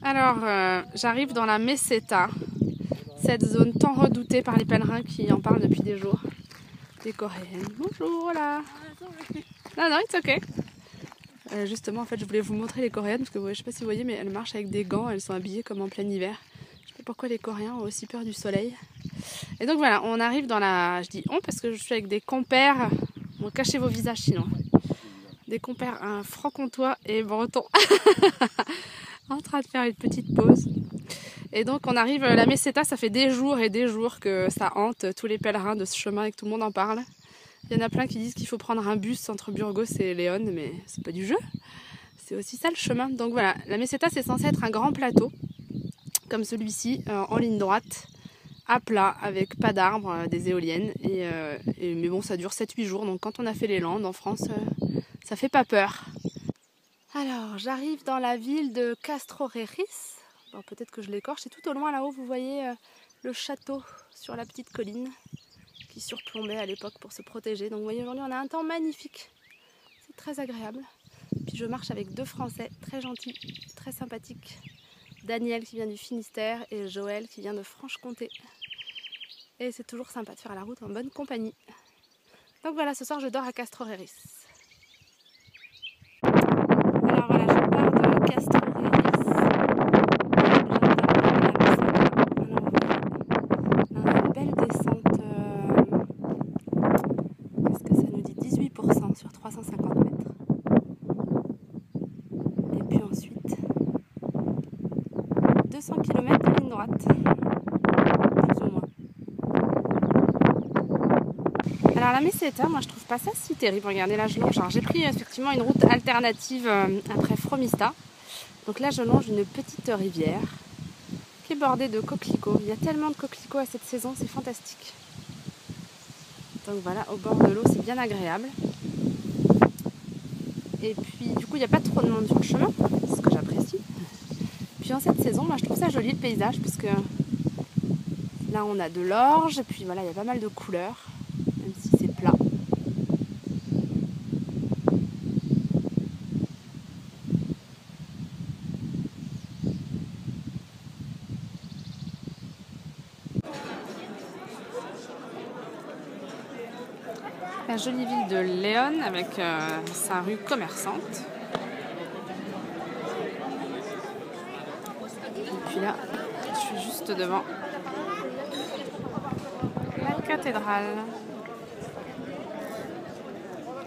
Alors, j'arrive dans la Meseta, cette zone tant redoutée par les pèlerins qui en parlent depuis des jours. Des Coréennes. Bonjour là. Non, non, it's ok. Justement, en fait, je voulais vous montrer les Coréennes parce que je sais pas si vous voyez, mais elles marchent avec des gants. Elles sont habillées comme en plein hiver. Je sais pas pourquoi les Coréens ont aussi peur du soleil. Et donc voilà, on arrive dans la... Je dis on parce que je suis avec des compères. Bon, cachez vos visages sinon. Des compères franc-comtois et bretons. En train de faire une petite pause. Et donc on arrive, la Meseta, ça fait des jours et des jours que ça hante tous les pèlerins de ce chemin et que tout le monde en parle. Il y en a plein qui disent qu'il faut prendre un bus entre Burgos et Léon, mais c'est pas du jeu. C'est aussi ça le chemin. Donc voilà, la Meseta c'est censé être un grand plateau, comme celui-ci, en ligne droite, à plat, avec pas d'arbres, des éoliennes. Mais bon, ça dure 7-8 jours, donc quand on a fait les Landes en France, ça fait pas peur. Alors, j'arrive dans la ville de Castroreris. Bon, peut-être que je l'écorche. Et tout au loin, là-haut, vous voyez le château sur la petite colline qui surplombait à l'époque pour se protéger. Donc, vous voyez, aujourd'hui, on a un temps magnifique. C'est très agréable. Puis, je marche avec deux Français très gentils, très sympathiques. Daniel qui vient du Finistère et Joël qui vient de Franche-Comté. Et c'est toujours sympa de faire la route en bonne compagnie. Donc voilà, ce soir, je dors à Castroreris. Alors voilà, je pars de Castroreris. Belle descente, qu'est-ce que ça nous dit, 18% sur 350 mètres. Et puis ensuite, 200 km de ligne droite, plus ou moins. Alors la Meseta, moi je trouve pas ça si terrible. Regardez là, je longe. J'ai pris effectivement une route alternative après Fromista. Donc là, je longe une petite rivière qui est bordée de coquelicots. Il y a tellement de coquelicots à cette saison, c'est fantastique. Donc voilà, au bord de l'eau, c'est bien agréable. Et puis du coup, il n'y a pas trop de monde sur le chemin, c'est ce que j'apprécie. Puis en cette saison, moi je trouve ça joli le paysage, parce que là on a de l'orge, et puis voilà, il y a pas mal de couleurs, même si c'est plat. La jolie ville de Léon avec sa rue commerçante. Et puis là, je suis juste devant la cathédrale.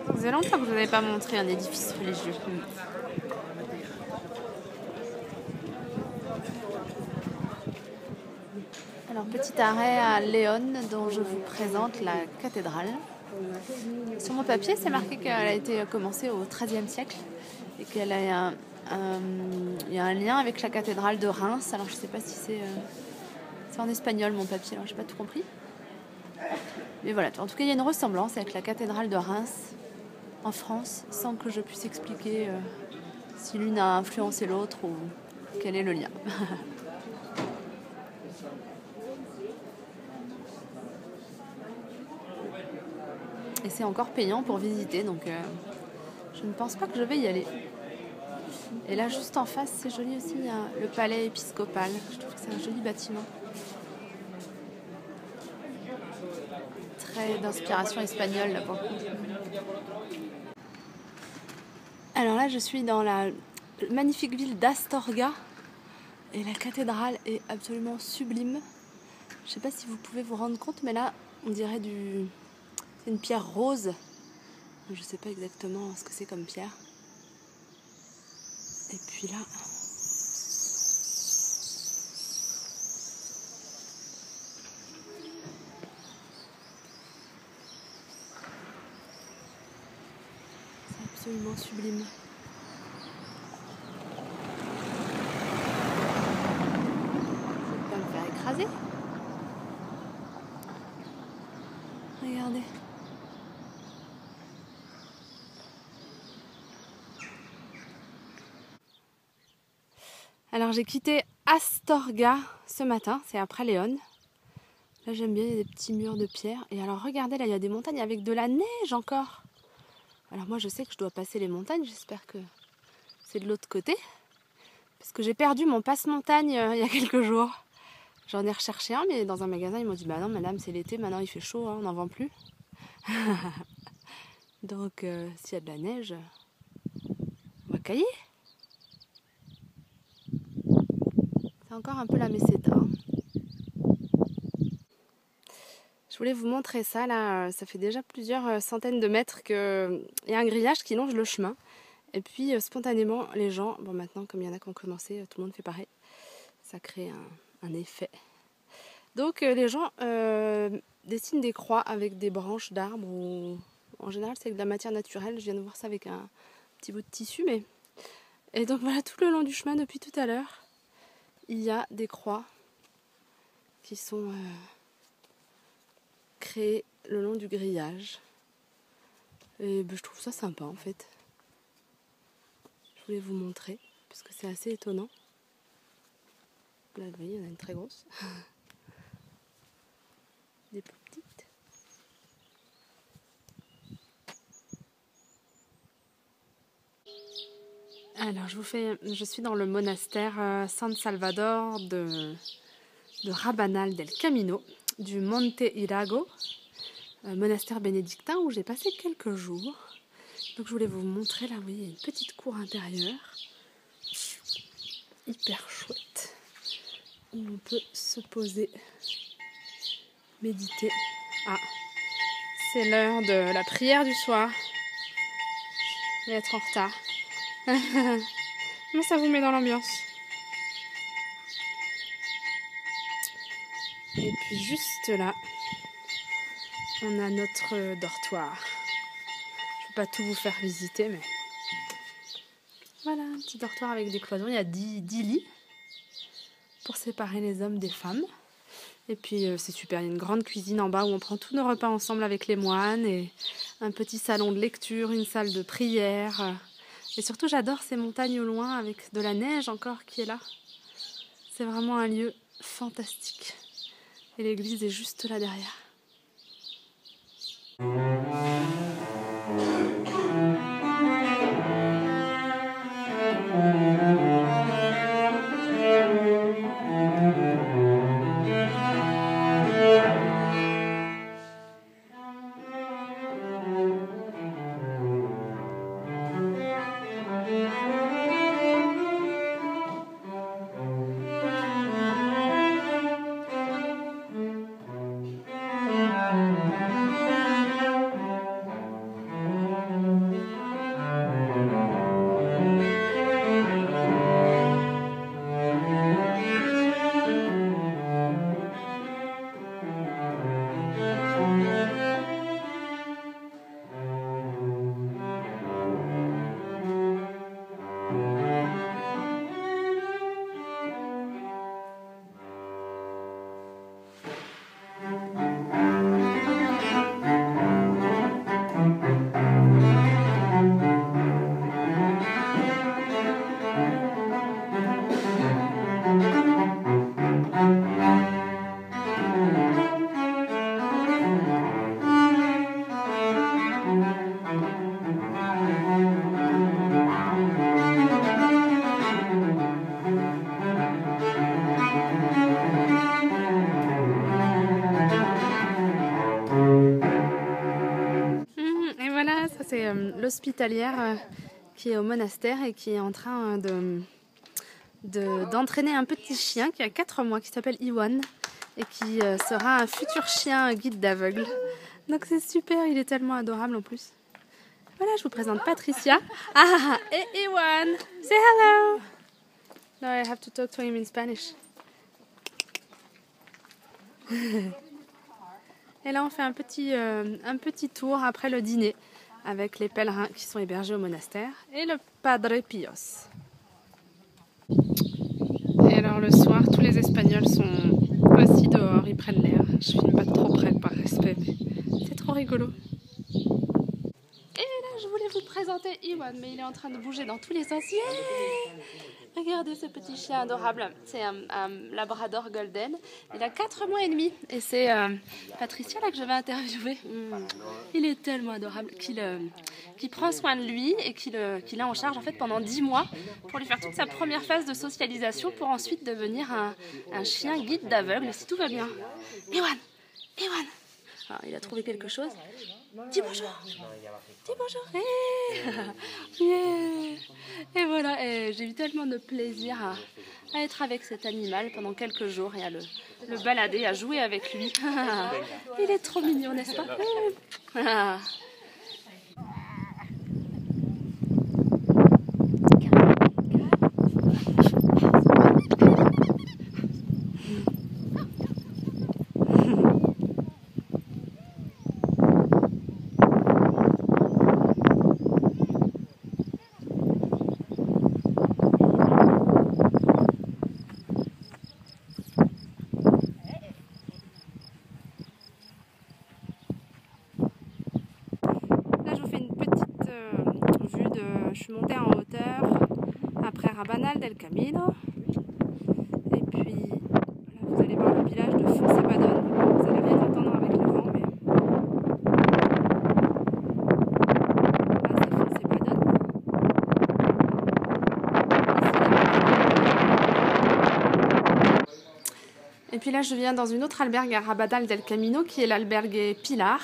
Ça faisait longtemps que je vous avais pas montré un édifice religieux. Alors petit arrêt à Léon dont je vous présente la cathédrale. Sur mon papier, c'est marqué qu'elle a été commencée au XIIIe siècle et qu'elle a il y a un lien avec la cathédrale de Reims. Alors je sais pas si c'est en espagnol mon papier, alors j'ai pas tout compris. Mais voilà, en tout cas il y a une ressemblance avec la cathédrale de Reims en France, sans que je puisse expliquer si l'une a influencé l'autre ou quel est le lien. Et c'est encore payant pour visiter, donc je ne pense pas que je vais y aller. Et là, juste en face, c'est joli aussi, il y a le palais épiscopal. Je trouve que c'est un joli bâtiment. Très d'inspiration espagnole, là, pour le coup. Alors là, je suis dans la magnifique ville d'Astorga. Et la cathédrale est absolument sublime. Je ne sais pas si vous pouvez vous rendre compte, mais là, on dirait c'est une pierre rose. Je ne sais pas exactement ce que c'est comme pierre. Et puis là... c'est absolument sublime. Je vais pas me faire écraser. Regardez. Alors j'ai quitté Astorga ce matin, c'est après Léon. Là j'aime bien, il y a des petits murs de pierre. Et alors regardez, là il y a des montagnes avec de la neige encore. Alors moi je sais que je dois passer les montagnes, j'espère que c'est de l'autre côté. Parce que j'ai perdu mon passe-montagne il y a quelques jours. J'en ai recherché un, mais dans un magasin, ils m'ont dit « Bah non, madame, c'est l'été, maintenant il fait chaud, hein, on n'en vend plus. » Donc, s'il y a de la neige, on va cailler. C'est encore un peu la meseta. Hein. Je voulais vous montrer ça, là, ça fait déjà plusieurs centaines de mètres qu'il y a un grillage qui longe le chemin. Et puis, spontanément, les gens, bon maintenant, comme il y en a qui ont commencé, tout le monde fait pareil. Ça crée un effet. Donc, les gens dessinent des croix avec des branches d'arbres ou... En général, c'est avec de la matière naturelle. Je viens de voir ça avec un petit bout de tissu. Et donc voilà, tout le long du chemin, depuis tout à l'heure, il y a des croix qui sont créées le long du grillage. Et je trouve ça sympa en fait. Je voulais vous montrer, parce que c'est assez étonnant. Là, vous voyez, il y en a une très grosse. Des plus petites. Alors, je suis dans le monastère San Salvador de Rabanal del Camino, du Monte Irago, monastère bénédictin où j'ai passé quelques jours. Donc, je voulais vous montrer, là, vous voyez, une petite cour intérieure, hyper chouette, où on peut se poser, méditer. Ah, c'est l'heure de la prière du soir. Je vais être en retard. Mais ça vous met dans l'ambiance. Et puis juste là, on a notre dortoir. Je ne vais pas tout vous faire visiter, mais voilà, un petit dortoir avec des cloisons. Il y a 10 lits pour séparer les hommes des femmes. Et puis c'est super, il y a une grande cuisine en bas où on prend tous nos repas ensemble avec les moines et un petit salon de lecture, une salle de prière. Et surtout, j'adore ces montagnes au loin avec de la neige encore qui est là. C'est vraiment un lieu fantastique. Et l'église est juste là derrière. C'est l'hospitalière qui est au monastère et qui est en train d'entraîner un petit chien qui a 4 mois, qui s'appelle Iwan et qui sera un futur chien guide d'aveugle. Donc c'est super, il est tellement adorable en plus. Voilà, je vous présente Patricia. Ah, et Iwan. Say hello. No, I have to talk to him in Spanish. Et là, on fait un petit tour après le dîner avec les pèlerins qui sont hébergés au monastère et le Padre Pios. Et alors le soir, tous les Espagnols sont aussi dehors, ils prennent l'air. Je filme pas trop près par respect, mais c'est trop rigolo. Et là, je voulais vous présenter présenter Iwan, mais il est en train de bouger dans tous les sens. Yeah, regardez ce petit chien adorable. C'est un labrador golden. Il a 4 mois et demi. Et c'est Patricia là que je vais interviewer. Il est tellement adorable qu'il prend soin de lui et qu'il a en charge en fait pendant 10 mois pour lui faire toute sa première phase de socialisation pour ensuite devenir un chien guide d'aveugle si tout va bien. Iwan, Iwan. Alors, il a trouvé quelque chose. Dis bonjour. Dis bonjour. Yeah. Et voilà, j'ai eu tellement de plaisir à être avec cet animal pendant quelques jours et à le balader, à jouer avec lui. Il est trop mignon, n'est-ce pas? Je suis montée en hauteur après Rabanal del Camino et puis là, vous allez voir le village de Fonsapadón. Vous allez rien entendre avec le vent, mais là c'est Fonsapadón. Et puis là je viens dans une autre albergue à Rabanal del Camino qui est l'albergue Pilar.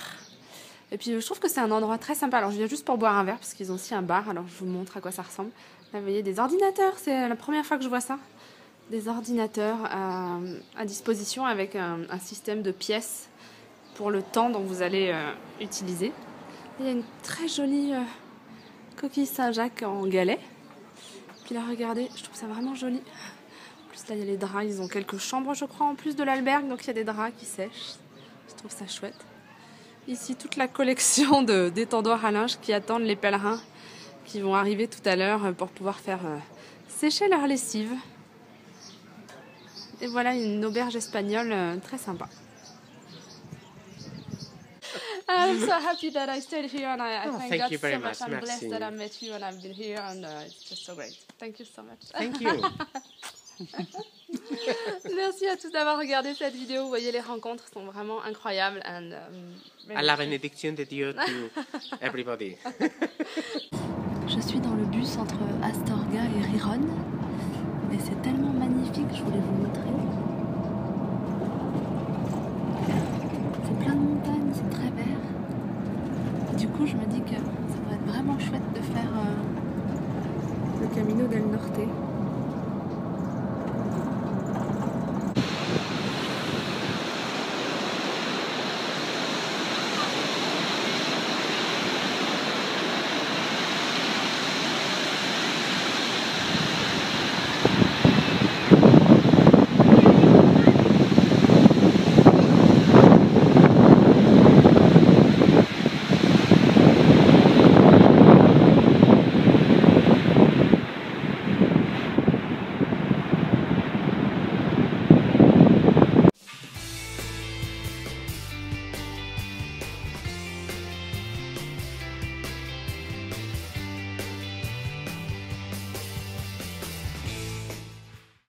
Et puis je trouve que c'est un endroit très sympa. Alors je viens juste pour boire un verre parce qu'ils ont aussi un bar. Alors je vous montre à quoi ça ressemble. Là vous voyez des ordinateurs, c'est la première fois que je vois ça. Des ordinateurs à disposition avec un système de pièces pour le temps dont vous allez utiliser. Il y a une très jolie coquille Saint-Jacques en galet. Puis là regardez, je trouve ça vraiment joli. En plus là il y a les draps, ils ont quelques chambres je crois en plus de l'albergue. Donc il y a des draps qui sèchent. Je trouve ça chouette. Ici, toute la collection d'étendoirs à linge qui attendent les pèlerins qui vont arriver tout à l'heure pour pouvoir faire sécher leur lessive. Et voilà une auberge espagnole très sympa. I'm so happy that I stayed here and I thank God so much. I'm blessed that I met you and I've been here and it's just so great. Thank you so much. Thank you. Merci à tous d'avoir regardé cette vidéo. Vous voyez, les rencontres sont vraiment incroyables. À la bénédiction de Dieu to everybody. Je suis dans le bus entre Astorga et Riron. Et c'est tellement magnifique, je voulais vous montrer. C'est plein de montagnes, c'est très vert. Et du coup, je me dis que ça va être vraiment chouette de faire le Camino del Norte.